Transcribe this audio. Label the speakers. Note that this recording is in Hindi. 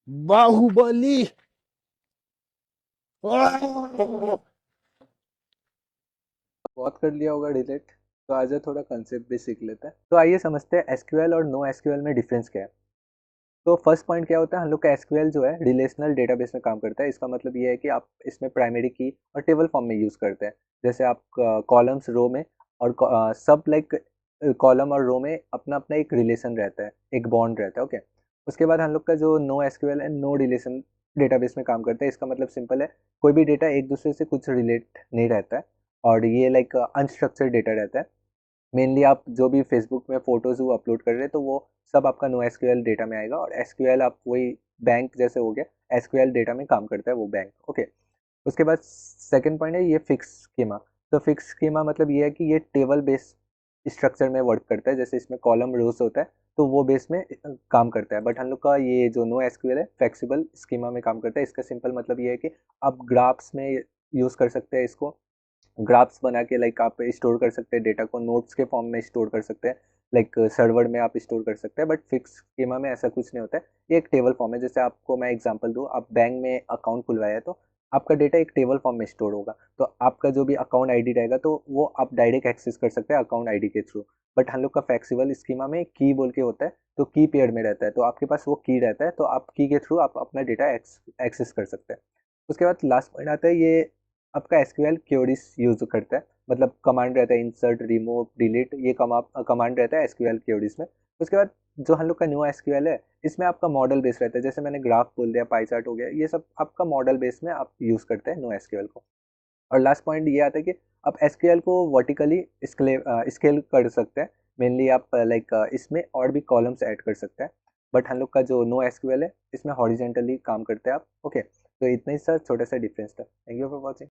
Speaker 1: बाहुबली। बहुत
Speaker 2: कर लिया होगा डिलीट। तो आज थोड़ा कंसेप्ट भी सीख लेते हैं। तो आइए समझते हैं एसक्यूएल और नो एसक्यूएल में डिफरेंस क्या है। तो फर्स्ट पॉइंट क्या होता है, हम लोग का एसक्यूएल जो है रिलेशनल डेटाबेस में काम करता है। इसका मतलब ये है कि आप इसमें प्राइमरी की और टेबल फॉर्म में यूज़ करते हैं। जैसे आप कॉलम्स रो में और सब लाइक कॉलम और रो में अपना अपना एक रिलेशन रहता है, एक बॉन्ड रहता है। ओके, उसके बाद हम लोग का जो नो एसक्यूएल है, नो रिलेशन डेटाबेस में काम करता है। इसका मतलब सिंपल है, कोई भी डेटा एक दूसरे से कुछ रिलेट नहीं रहता है और ये लाइक अनस्ट्रक्चर्ड डेटा रहता है। मेनली आप जो भी फेसबुक में फोटोज वो अपलोड कर रहे हैं तो वो सब आपका नो एसक्यूएल डेटा में आएगा। और एसक्यूएल आप वही बैंक जैसे हो गया, एसक्यूएल डेटा में काम करता है वो बैंक। ओके, उसके बाद सेकंड पॉइंट है ये फिक्स स्कीमा। तो फिक्स स्कीमा मतलब ये है कि ये टेबल बेस्ड स्ट्रक्चर में वर्क करता है। जैसे इसमें कॉलम रोज होता है तो वो बेस में काम करता है। बट हम लोग का ये जो नो एसक्यूएल है फ्लेक्सिबल स्कीमा में काम करता है। इसका सिंपल मतलब ये है कि आप ग्राफ्स में यूज़ कर सकते हैं इसको। ग्राफ्स बना के लाइक आप स्टोर कर सकते हैं डेटा को, नोट्स के फॉर्म में स्टोर कर सकते हैं, लाइक सर्वर में आप स्टोर कर सकते हैं। बट फिक्स स्कीमा में ऐसा कुछ नहीं होता है, ये एक टेबल फॉर्म है। जैसे आपको मैं एग्जांपल दूँ, आप बैंक में अकाउंट खुलवाया है तो आपका डेटा एक टेबल फॉर्म में स्टोर होगा। तो आपका जो भी अकाउंट आईडी रहेगा तो वो आप डायरेक्ट एक्सेस कर सकते हैं अकाउंट आईडी के थ्रू। बट हम लोग का फ्लेक्सिबल स्कीमा में की बोल के होता है, तो की पेयर में रहता है, तो आपके पास वो की रहता है, तो आप की के थ्रू आप अपना डेटा एक्सेस कर सकते हैं। उसके बाद लास्ट पॉइंट आता है, ये आपका एसक्यूएल क्वेरीज यूज करता है। मतलब कमांड रहता है इंसर्ट रिमूव डिलीट, ये कमांड रहता है एसक्यूएल क्वेरीज में। उसके बाद जो हम लोग का न्यू एसक्यूएल है, इसमें आपका मॉडल बेस रहता है। जैसे मैंने ग्राफ बोल दिया, पाई चार्ट हो गया, ये सब आपका मॉडल बेस में आप यूज करते हैं नो एसक्यूएल को। और लास्ट पॉइंट ये आता है कि आप एसक्यूएल को वर्टिकली स्केल कर सकते हैं। मेनली आप लाइक इसमें और भी कॉलम्स ऐड कर सकते हैं। बट हम लोग का जो नो एसक्यूएल है, इसमें हॉरिजेंटली काम करते हैं आप। ओके, तो इतना ही सर छोटा सा डिफरेंस था। Thank you for watching.